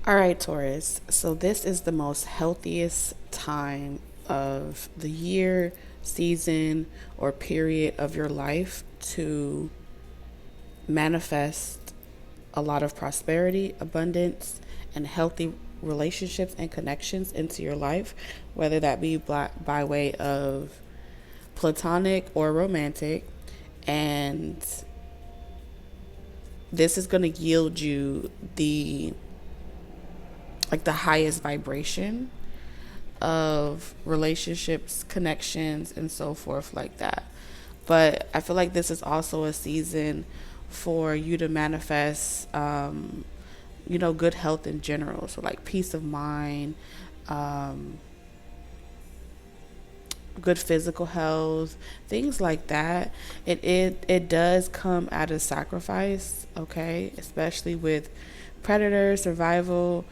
All right, Taurus. So this is the most healthiest time of the year, season, or period of your life to manifest a lot of prosperity, abundance, and healthy relationships and connections into your life, whether that be by way of platonic or romantic. And this is going to yield you the highest vibration of relationships, connections, and so forth, like that. But I feel like this is also a season for you to manifest, good health in general. So, like peace of mind, um, good physical health, things like that. It does come at a sacrifice, okay, especially with predator survival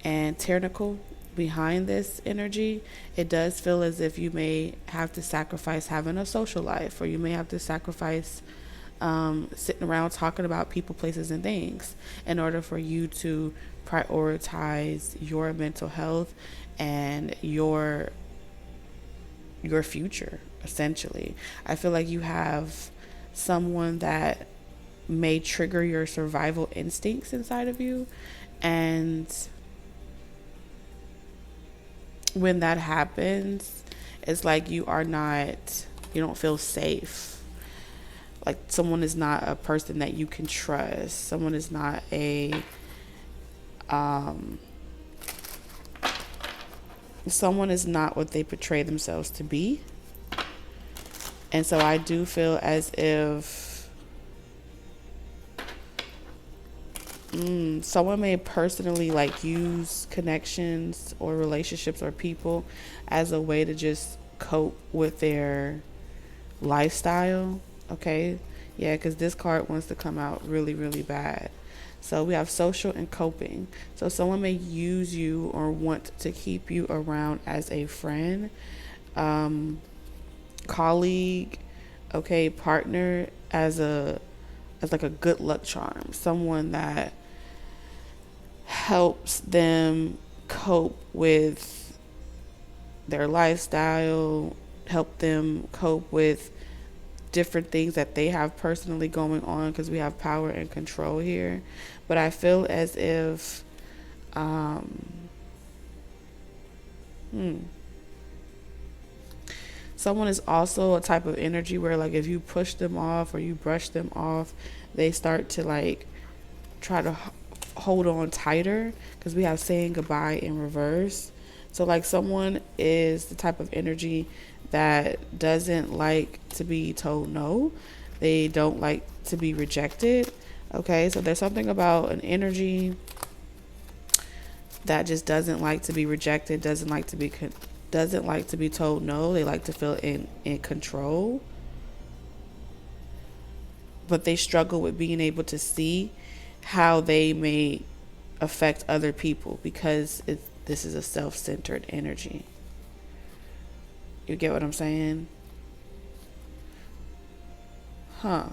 and tyrannical behind this energy. It does feel as if you may have to sacrifice having a social life, or you may have to sacrifice sitting around talking about people, places, and things in order for you to prioritize your mental health and your future. Essentially, I feel like you have someone that may trigger your survival instincts inside of you, and when that happens, it's like you don't feel safe. Like someone is not a person that you can trust. Someone is not um someone is not what they portray themselves to be. And so I do feel as if someone may personally like use connections or relationships or people as a way to just cope with their lifestyle. Okay, yeah, because this card wants to come out really, really bad. So we have social and coping. So someone may use you or want to keep you around as a friend, um, colleague, okay, partner, as like a good luck charm. Someone that helps them cope with their lifestyle, help them cope with different things that they have personally going on, because we have power and control here. But I feel as if um, hmm, someone is also a type of energy where, like, if you push them off or you brush them off, they start to like try to hold on tighter, because we have saying goodbye in reverse. So like someone is the type of energy that doesn't like to be told no. They don't like to be rejected. Okay, so there's something about an energy that just doesn't like to be rejected, doesn't like to be told no. They like to feel in control, but they struggle with being able to see how they may affect other people, because this is a self-centered energy. You get what I'm saying? Huh.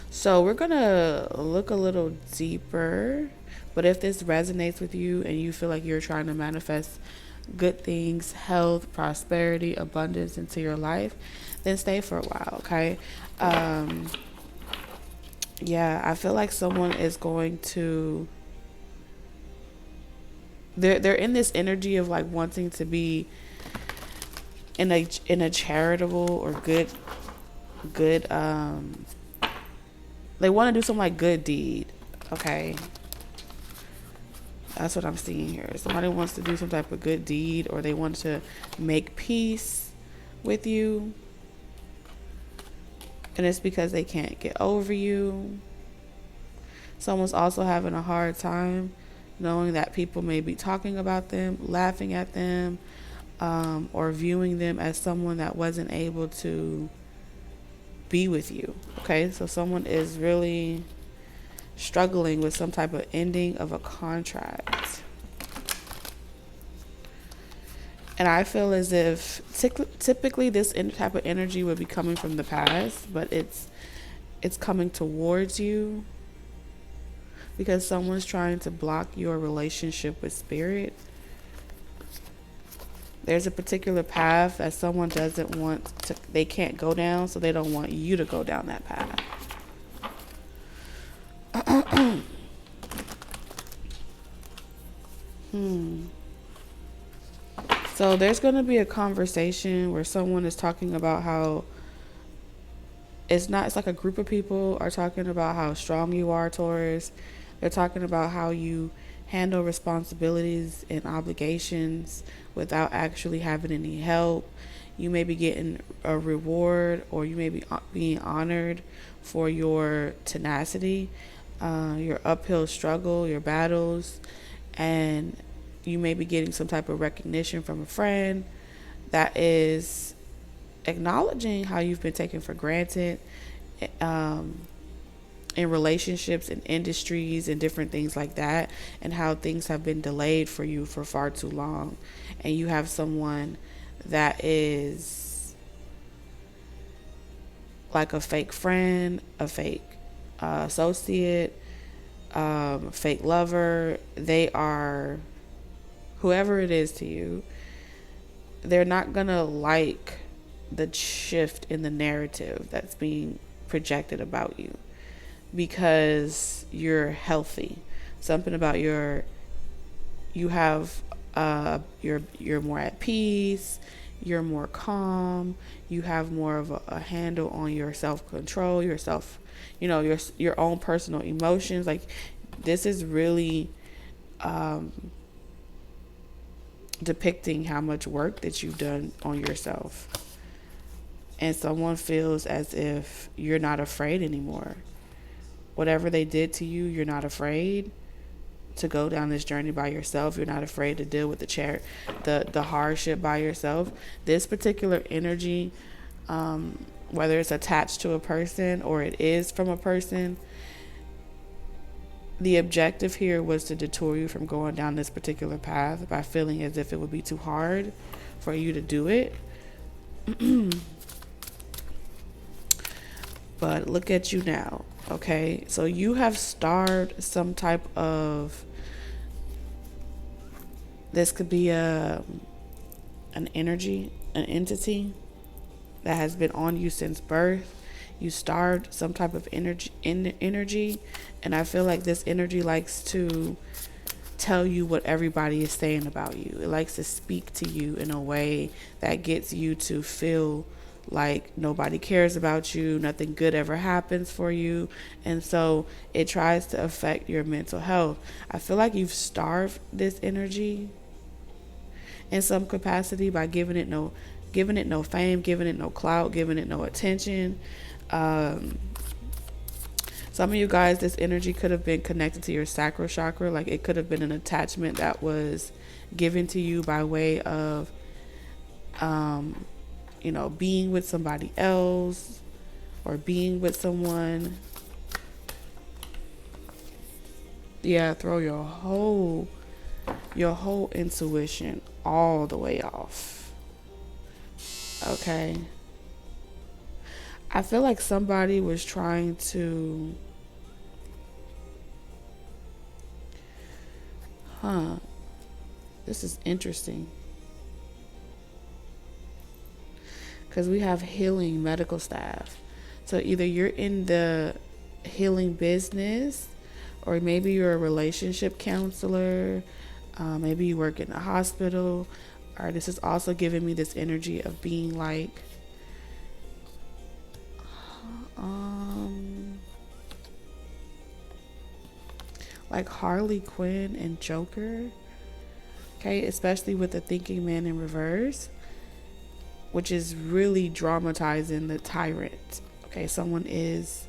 So we're gonna look a little deeper, but if this resonates with you and you feel like you're trying to manifest good things, health, prosperity, abundance into your life, then stay for a while, okay? Um, yeah, I feel like someone is going to they're in this energy of like wanting to be in a charitable or good they want to do some like good deed, okay? That's what I'm seeing here. Somebody wants to do some type of good deed, or they want to make peace with you, and it's because they can't get over you. Someone's also having a hard time knowing that people may be talking about them, laughing at them, or viewing them as someone that wasn't able to be with you. Okay, so someone is really struggling with some type of ending of a contract. And I feel as if typically this type of energy would be coming from the past, but it's coming towards you, because someone's trying to block your relationship with spirit. There's a particular path that someone doesn't want to, they can't go down, so they don't want you to go down that path. So there's going to be a conversation where someone is talking about how it's like a group of people are talking about how strong you are, Taurus. They're talking about how you handle responsibilities and obligations without actually having any help. You may be getting a reward, or you may be being honored for your tenacity, your uphill struggle, your battles, and you may be getting some type of recognition from a friend that is acknowledging how you've been taken for granted in relationships and industries and different things like that, and how things have been delayed for you for far too long. And you have someone that is like a fake friend, a fake associate, fake lover. They are whoever it is to you. They're not gonna like the shift in the narrative that's being projected about you, because you're healthy. Something about you're more at peace, you're more calm, you have more of a handle on your self-control, yourself, your own personal emotions. Like, this is really depicting how much work that you've done on yourself. And someone feels as if you're not afraid anymore. Whatever they did to you, you're not afraid to go down this journey by yourself. You're not afraid to deal with the hardship by yourself. This particular energy, whether it's attached to a person or it is from a person, the objective here was to deter you from going down this particular path by feeling as if it would be too hard for you to do it. But look at you now, okay? So you have starved some type of, this could be an energy, an entity that has been on you since birth. You starved some type of energy, and I feel like this energy likes to tell you what everybody is saying about you. It likes to speak to you in a way that gets you to feel like nobody cares about you, nothing good ever happens for you, and so it tries to affect your mental health. I feel like you've starved this energy in some capacity by giving it no fame, giving it no clout, giving it no attention. Some of you guys, this energy could have been connected to your sacral chakra. Like, it could have been an attachment that was given to you by way of being with somebody else or being with someone. Yeah, throw your whole intuition all the way off. Okay. I feel like somebody was trying to this is interesting, because we have healing medical staff. So either you're in the healing business, or maybe you're a relationship counselor, maybe you work in a hospital. Or this is also giving me this energy of being like Harley Quinn and Joker. Okay, especially with the thinking man in reverse, which is really dramatizing the tyrant. Okay, someone is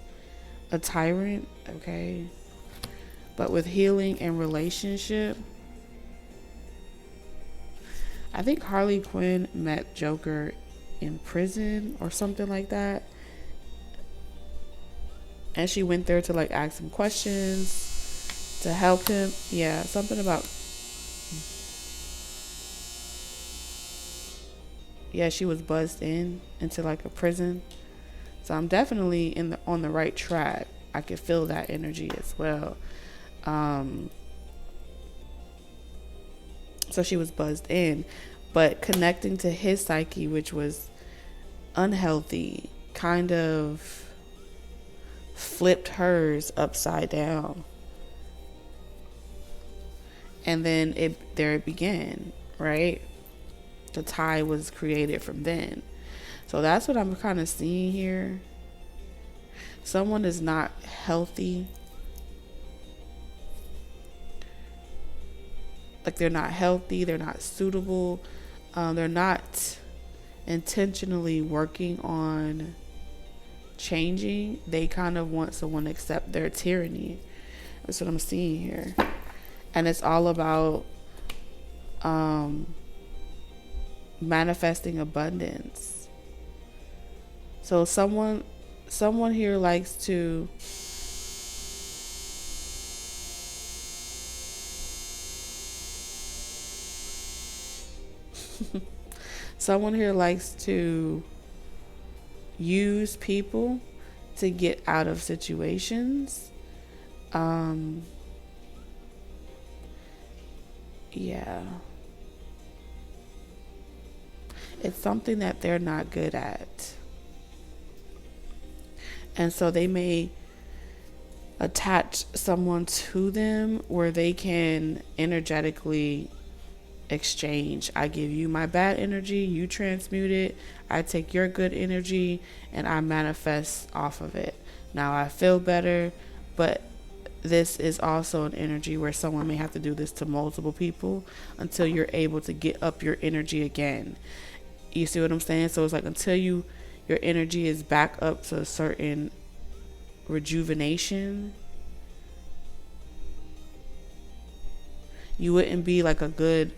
a tyrant, okay? But with healing and relationship, I think Harley Quinn met Joker in prison or something like that. And she went there to like ask him questions, to help him. Yeah, something about, yeah, she was buzzed into like a prison. So I'm definitely on the right track. I could feel that energy as well. Um, so she was buzzed in, but connecting to his psyche, which was unhealthy, kind of flipped hers upside down. And then it began, right? The tie was created from then. So that's what I'm kind of seeing here. Someone is not healthy. Like they're not healthy, they're not suitable, they're not intentionally working on changing. They kind of want someone to accept their tyranny. That's what I'm seeing here. And it's all about manifesting abundance. So someone here likes to someone here likes to use people to get out of situations. Yeah. It's something that they're not good at. And so they may attach someone to them where they can energetically exchange. I give you my bad energy, you transmute it, I take your good energy, and I manifest off of it. Now I feel better, but this is also an energy where someone may have to do this to multiple people until you're able to get up your energy again. You see what I'm saying? So it's like until your energy is back up to a certain rejuvenation, you wouldn't be like a good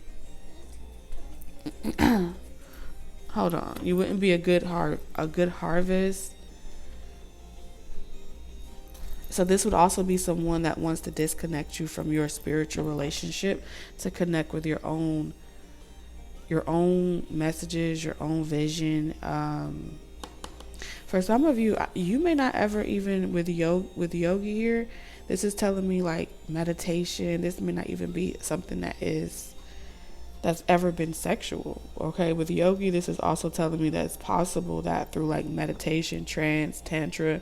hold on. You wouldn't be a good harvest. So this would also be someone that wants to disconnect you from your spiritual relationship to connect with your own messages, your own vision. For some of you, you may not ever even with yogi here. This is telling me like meditation. This may not even be something that's ever been sexual. Okay, with yogi, this is also telling me that it's possible that through like meditation, trance, tantra,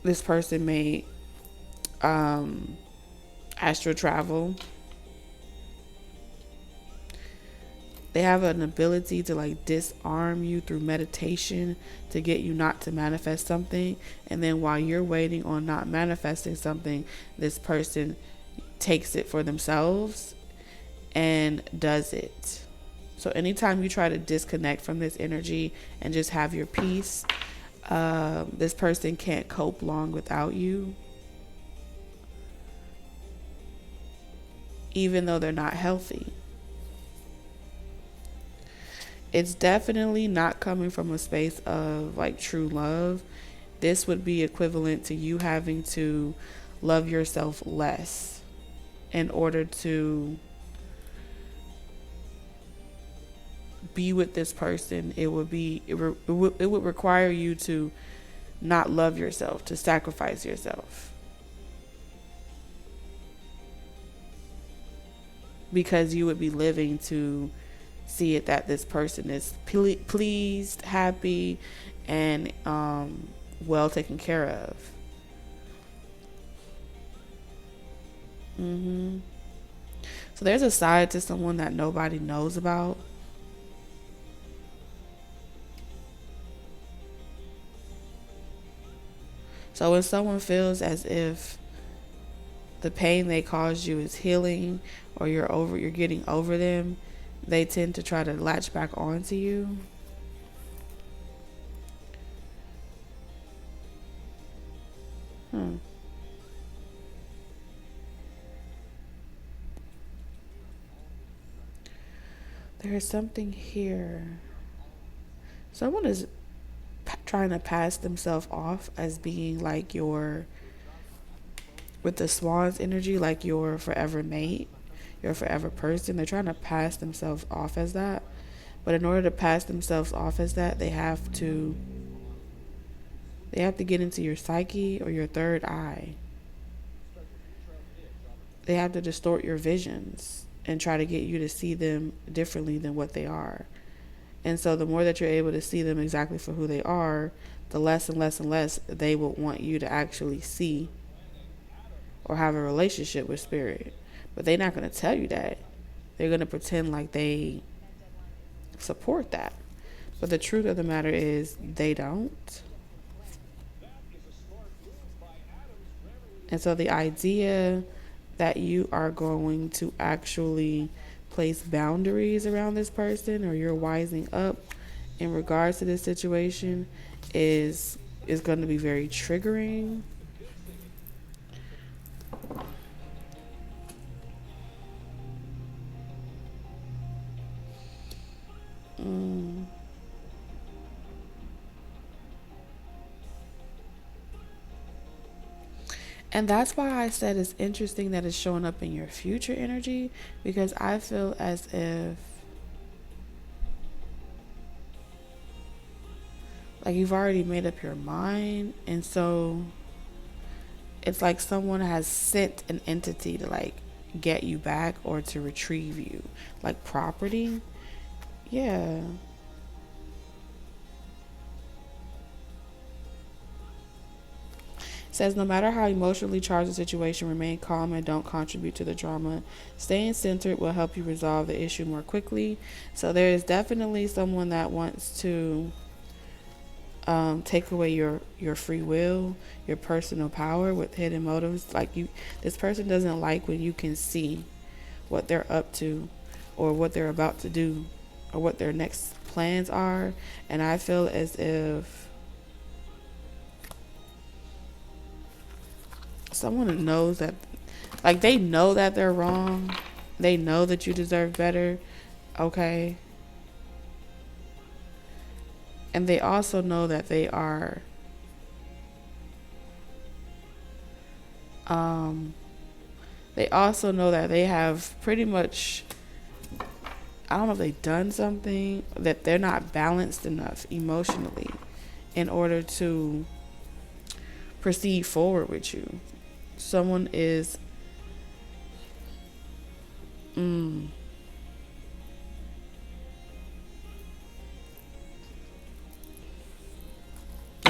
this person may astral travel. They have an ability to like disarm you through meditation to get you not to manifest something. And then while you're waiting on not manifesting something, this person takes it for themselves and does it. So anytime you try to disconnect from this energy and just have your peace, this person can't cope long without you, even though they're not healthy. It's definitely not coming from a space of like true love. This would be equivalent to you having to love yourself less in order to be with this person. It would require you to not love yourself, to sacrifice yourself, because you would be living to see it that this person is pleased, happy, and well taken care of. So there's a side to someone that nobody knows about. So when someone feels as if the pain they caused you is healing, or you're getting over them, they tend to try to latch back onto you. There is something here. Someone is trying to pass themselves off as being like with the swan's energy, like your forever mate, your forever person. They're trying to pass themselves off as that. But in order to pass themselves off as that, they have to get into your psyche or your third eye. they have to distort your visions and try to get you to see them differently than what they are. And so the more that you're able to see them exactly for who they are, the less and less and less they will want you to actually see or have a relationship with spirit. But they're not going to tell you that. They're going to pretend like they support that. But the truth of the matter is they don't. And so the idea that you are going to actually place boundaries around this person, or you're wising up in regards to this situation, is going to be very triggering. And that's why I said it's interesting that it's showing up in your future energy, because I feel as if like you've already made up your mind, and so it's like someone has sent an entity to like get you back or to retrieve you, like property. Yeah. Says no matter how emotionally charged the situation, remain calm and don't contribute to the drama. Staying centered will help you resolve the issue more quickly. So there is definitely someone that wants to take away your free will, your personal power with hidden motives. Like this person doesn't like when you can see what they're up to, or what they're about to do, or what their next plans are. And I feel as if someone knows that, like, they know that they're wrong. They know that you deserve better. Okay. And they also know that they are they also know that they have pretty much, I don't know if they've done something, that they're not balanced enough emotionally in order to proceed forward with you. Someone is if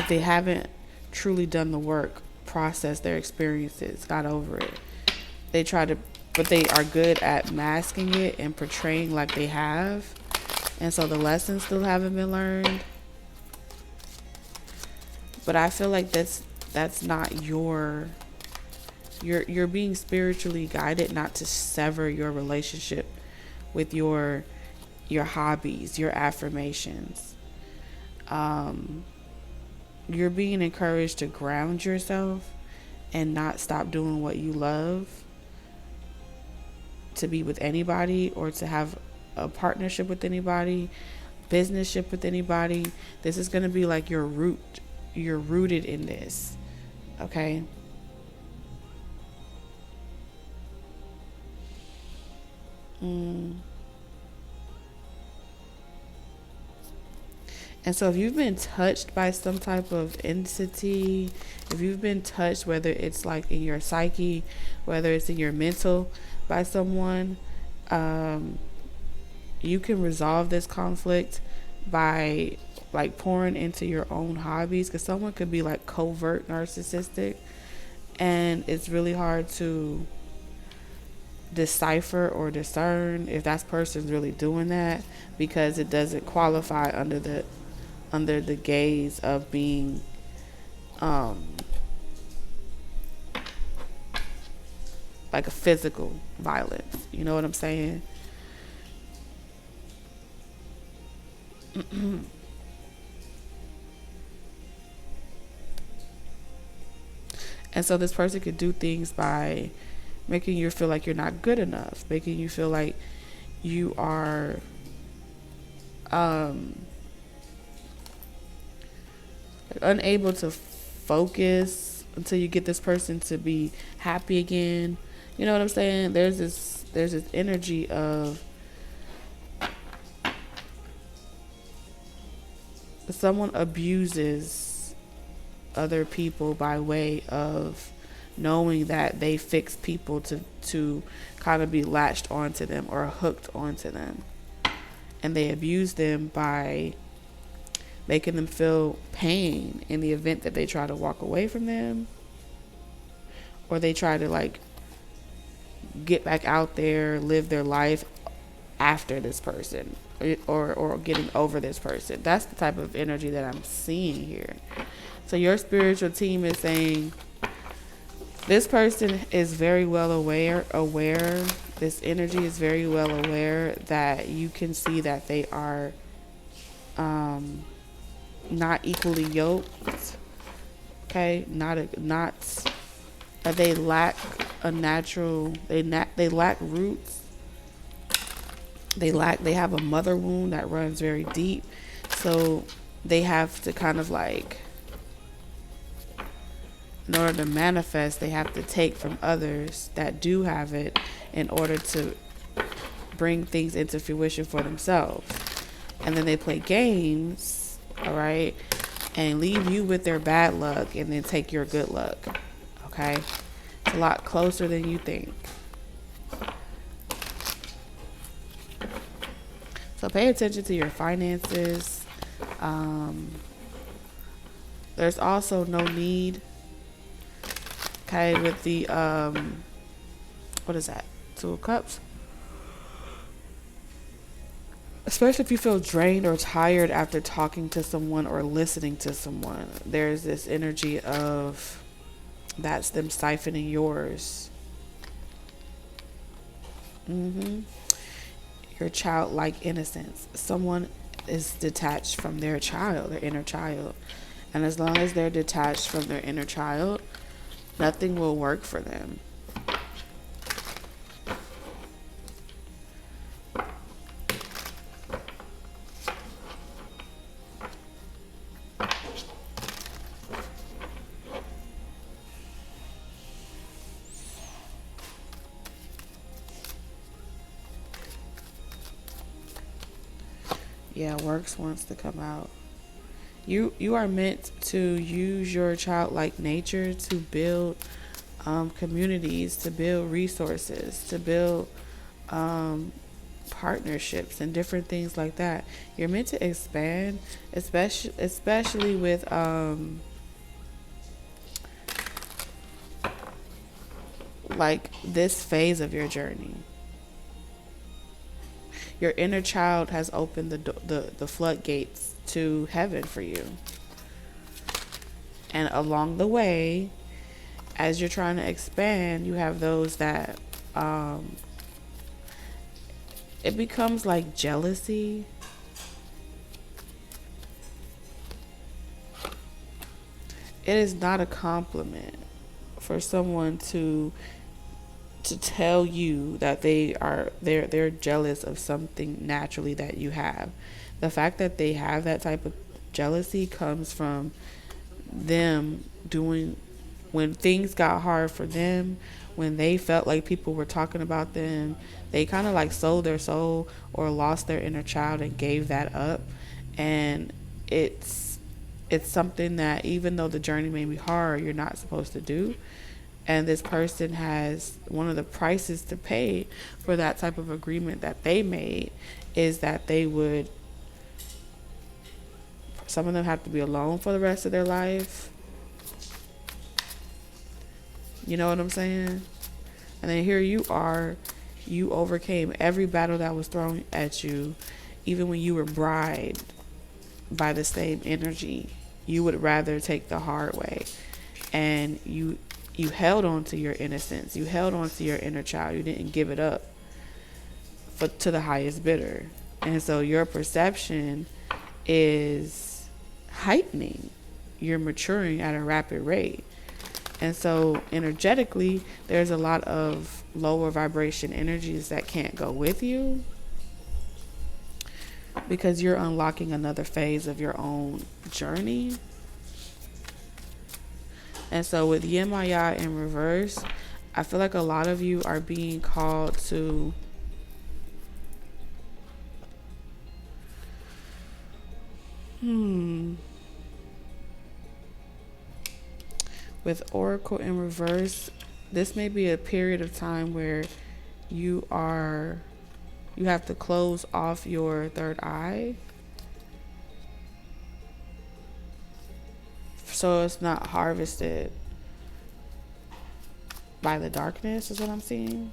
they haven't truly done the work, processed their experiences, got over it. They try to, but they are good at masking it and portraying like they have. And so the lessons still haven't been learned. But I feel like that's not you're being spiritually guided not to sever your relationship with your hobbies, your affirmations. You're being encouraged to ground yourself and not stop doing what you love, to be with anybody or to have a partnership with anybody, businessship with anybody. This is going to be like your root. You're rooted in this. Okay? And so if you've been touched by some type of entity, if you've been touched, whether it's like in your psyche, whether it's in your mental by someone, you can resolve this conflict by like pouring into your own hobbies, because someone could be like covert narcissistic, and it's really hard to decipher or discern if that person's really doing that, because it doesn't qualify under the gaze of being like a physical violence. You know what I'm saying? And so this person could do things by making you feel like you're not good enough, making you feel like you are unable to focus until you get this person to be happy again. You know what I'm saying? There's this energy of someone abuses other people by way of knowing that they fix people to kind of be latched onto them or hooked onto them. And they abuse them by making them feel pain in the event that they try to walk away from them, or they try to like get back out there, live their life after this person, or getting over this person. That's the type of energy that I'm seeing here. So your spiritual team is saying this person is very well aware, this energy is very well aware that you can see that they are not equally yoked. Okay, not they lack a natural, they lack roots. They have a mother wound that runs very deep. So they have to kind of like, in order to manifest, they have to take from others that do have it in order to bring things into fruition for themselves. And then they play games, all right, and leave you with their bad luck and then take your good luck. Okay? It's a lot closer than you think. So pay attention to your finances. There's also no need. Okay, with the what is that? Two of Cups. Especially if you feel drained or tired after talking to someone or listening to someone, there's this energy of that's them siphoning yours. Your childlike innocence. Someone is detached from their child, their inner child. And as long as they're detached from their inner child, nothing will work for them. Yeah, works wants to come out. You are meant to use your childlike nature to build communities, to build resources, to build partnerships and different things like that. You're meant to expand, especially with like this phase of your journey. Your inner child has opened the floodgates to heaven for you. And along the way, as you're trying to expand, you have those that it becomes like jealousy. It is not a compliment for someone to tell you that they're jealous of something naturally that you have. The fact that they have that type of jealousy comes from them doing, when things got hard for them, when they felt like people were talking about them, they kind of like sold their soul or lost their inner child and gave that up. And it's something that, even though the journey may be hard, you're not supposed to do. And this person has, one of the prices to pay for that type of agreement that they made is that they would, some of them have to be alone for the rest of their life. You know what I'm saying? And then here you are, you overcame every battle that was thrown at you, even when you were bribed by the same energy. You would rather take the hard way. And you held on to your innocence. You held on to your inner child. You didn't give it up to the highest bidder. And so your perception is heightening. You're maturing at a rapid rate. And so energetically, there's a lot of lower vibration energies that can't go with you because you're unlocking another phase of your own journey. And so with Yemaya in reverse, I feel like a lot of you are being called to With Oracle in reverse, this may be a period of time where you are you have to close off your third eye so it's not harvested by the darkness, is what I'm seeing.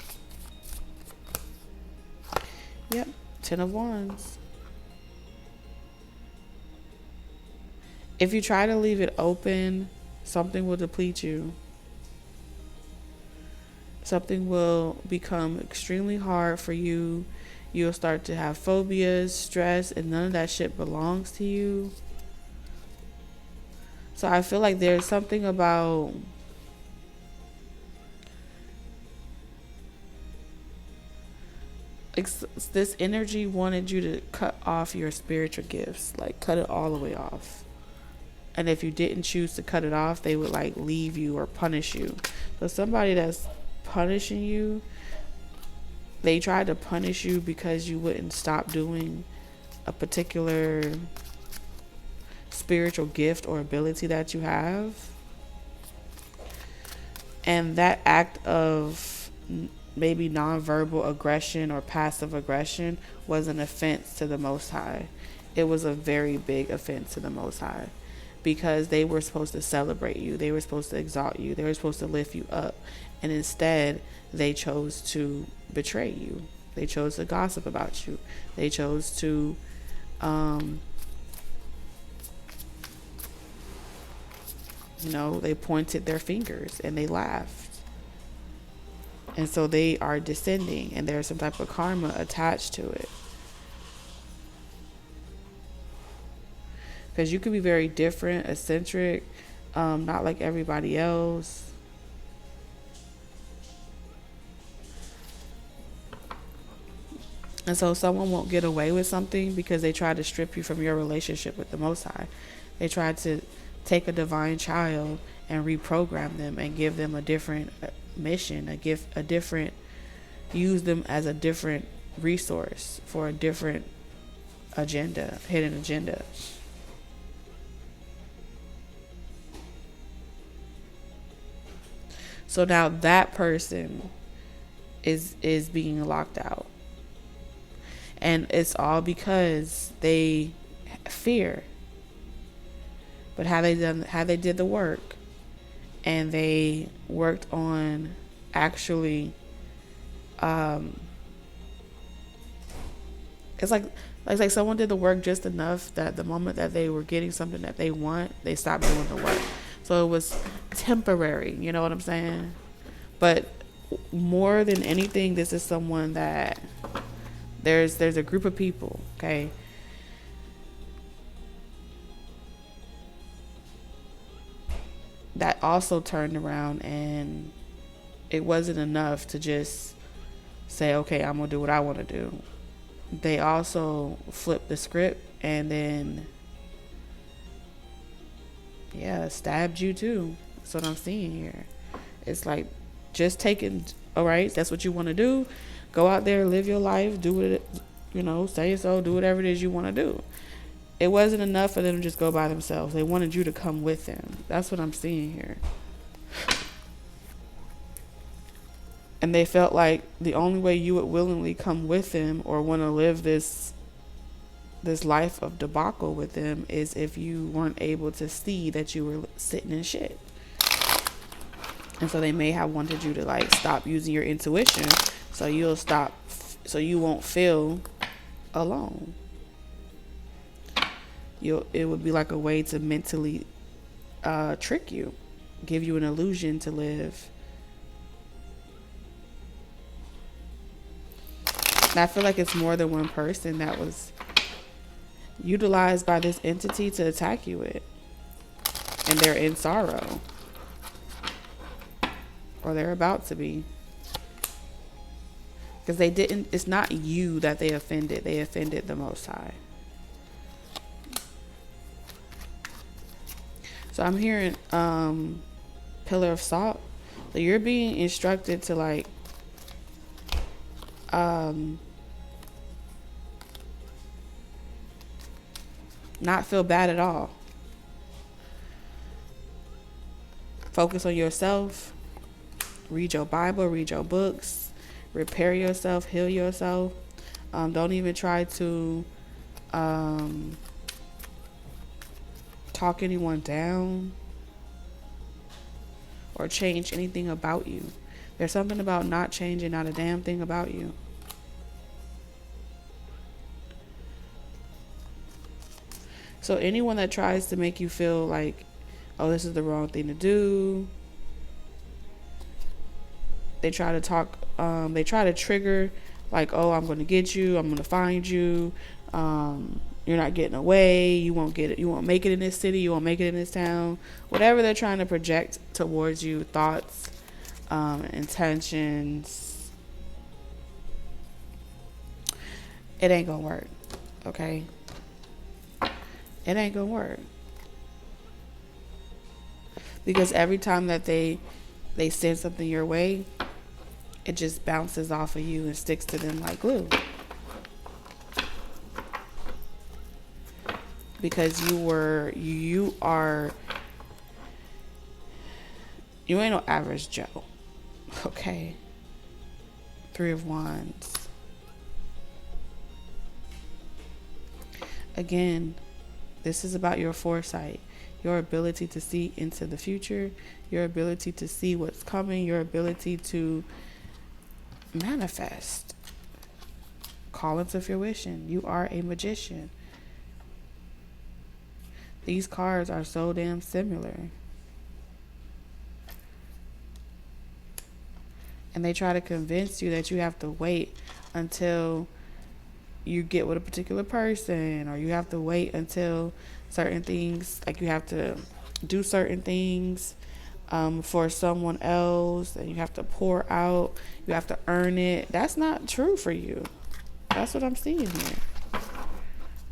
Yep, 10 of Wands. If you try to leave it open, something will deplete you. Something will become extremely hard for you. You'll start to have phobias, stress, and none of that shit belongs to you. So I feel like there's something about this energy wanted you to cut off your spiritual gifts, like cut it all the way off. And if you didn't choose to cut it off, they would like leave you or punish you. So somebody that's punishing you, they tried to punish you because you wouldn't stop doing a particular spiritual gift or ability that you have. And that act of maybe nonverbal aggression or passive aggression was an offense to the Most High. It was a very big offense to the Most High, because they were supposed to celebrate you. They were supposed to exalt you. They were supposed to lift you up. And instead, they chose to betray you. They chose to gossip about you. They chose to they pointed their fingers and they laughed. And so they are descending, and there's some type of karma attached to it. Because you could be very different, eccentric, not like everybody else. And so someone won't get away with something because they try to strip you from your relationship with the Most High. They try to take a divine child and reprogram them and give them a different mission, use them as a different resource for a different agenda, hidden agenda. So now that person is being locked out. And it's all because they fear. But how they did the work, and they worked on actually it's like someone did the work just enough that the moment that they were getting something that they want, they stopped doing the work. So it was temporary, you know what I'm saying? But more than anything, this is someone that there's a group of people, okay? That also turned around, and it wasn't enough to just say, okay, I'm gonna do what I want to do. They also flipped the script and then stabbed you too. That's what I'm seeing here. It's like just taking, all right, that's what you want to do. Go out there, live your life, do it, say so, do whatever it is you want to do. It wasn't enough for them to just go by themselves. They wanted you to come with them. That's what I'm seeing here. And they felt like the only way you would willingly come with them or want to live this life of debacle with them is if you weren't able to see that you were sitting in shit. And so they may have wanted you to like stop using your intuition so you won't feel alone. It would be like a way to mentally trick you, give you an illusion to live. And I feel like it's more than one person that was utilized by this entity to attack you with. And they're in sorrow. Or they're about to be. Because it's not you that they offended. They offended the Most High. So I'm hearing pillar of salt. So you're being instructed to like not feel bad at all Focus on yourself. Read your Bible, read your books, repair yourself, heal yourself. Don't even try to talk anyone down or change anything about you. There's something about not changing not a damn thing about you. So anyone that tries to make you feel like, oh, this is the wrong thing to do, they try to talk, they try to trigger, like, oh, I'm going to get you, I'm going to find you, you're not getting away, you won't get it, you won't make it in this city, you won't make it in this town. Whatever they're trying to project towards you, thoughts, intentions, it ain't gonna work. Okay, it ain't gonna work, because every time that they send something your way, it just bounces off of you and sticks to them like glue. Because you ain't no average Joe. Okay. 3 of Wands. Again, this is about your foresight, your ability to see into the future, your ability to see what's coming, your ability to manifest. Call into fruition. You are a magician. These cards are so damn similar. And they try to convince you that you have to wait until you get with a particular person, or you have to wait until certain things, like you have to do certain things for someone else, and you have to pour out, you have to earn it. That's not true for you. That's what I'm seeing here.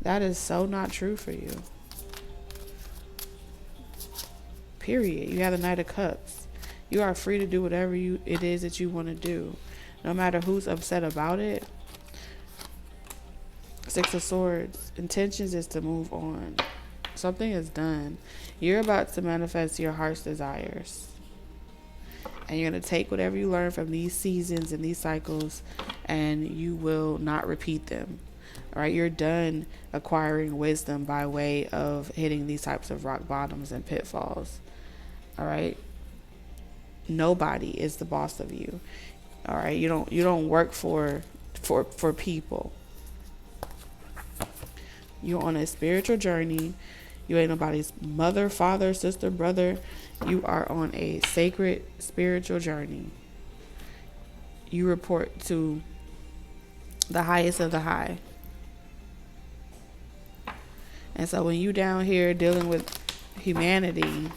That is so not true for you. Period. You have the Knight of Cups. You are free to do whatever it is that you want to do, no matter who's upset about it. 6 of Swords. Intentions is to move on. Something is done. You're about to manifest your heart's desires, and you're going to take whatever you learn from these seasons and these cycles, and you will not repeat them. All right, you're done acquiring wisdom by way of hitting these types of rock bottoms and pitfalls. All right, nobody is the boss of you. All right, you don't work for people. You're on a spiritual journey. You ain't nobody's mother, father, sister, brother. You are on a sacred spiritual journey. You report to the highest of the high. And so when you down here dealing with humanity,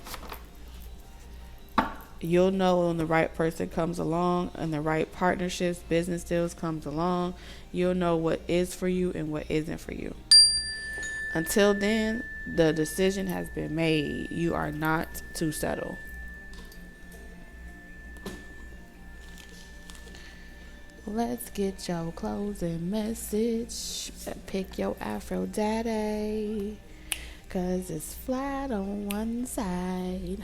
you'll know when the right person comes along and the right partnerships, business deals comes along. You'll know what is for you and what isn't for you. Until then, the decision has been made. You are not to settle. Let's get your closing message. Pick your Aphrodite, 'cause it's flat on one side.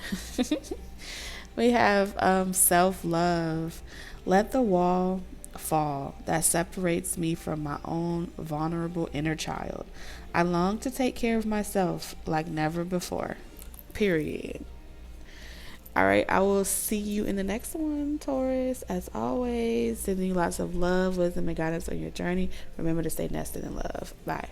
We have self-love. Let the wall fall that separates me from my own vulnerable inner child. I long to take care of myself like never before. Period. All right, I will see you in the next one, Taurus. As always, sending you lots of love, wisdom, and guidance on your journey. Remember to stay nested in love. Bye.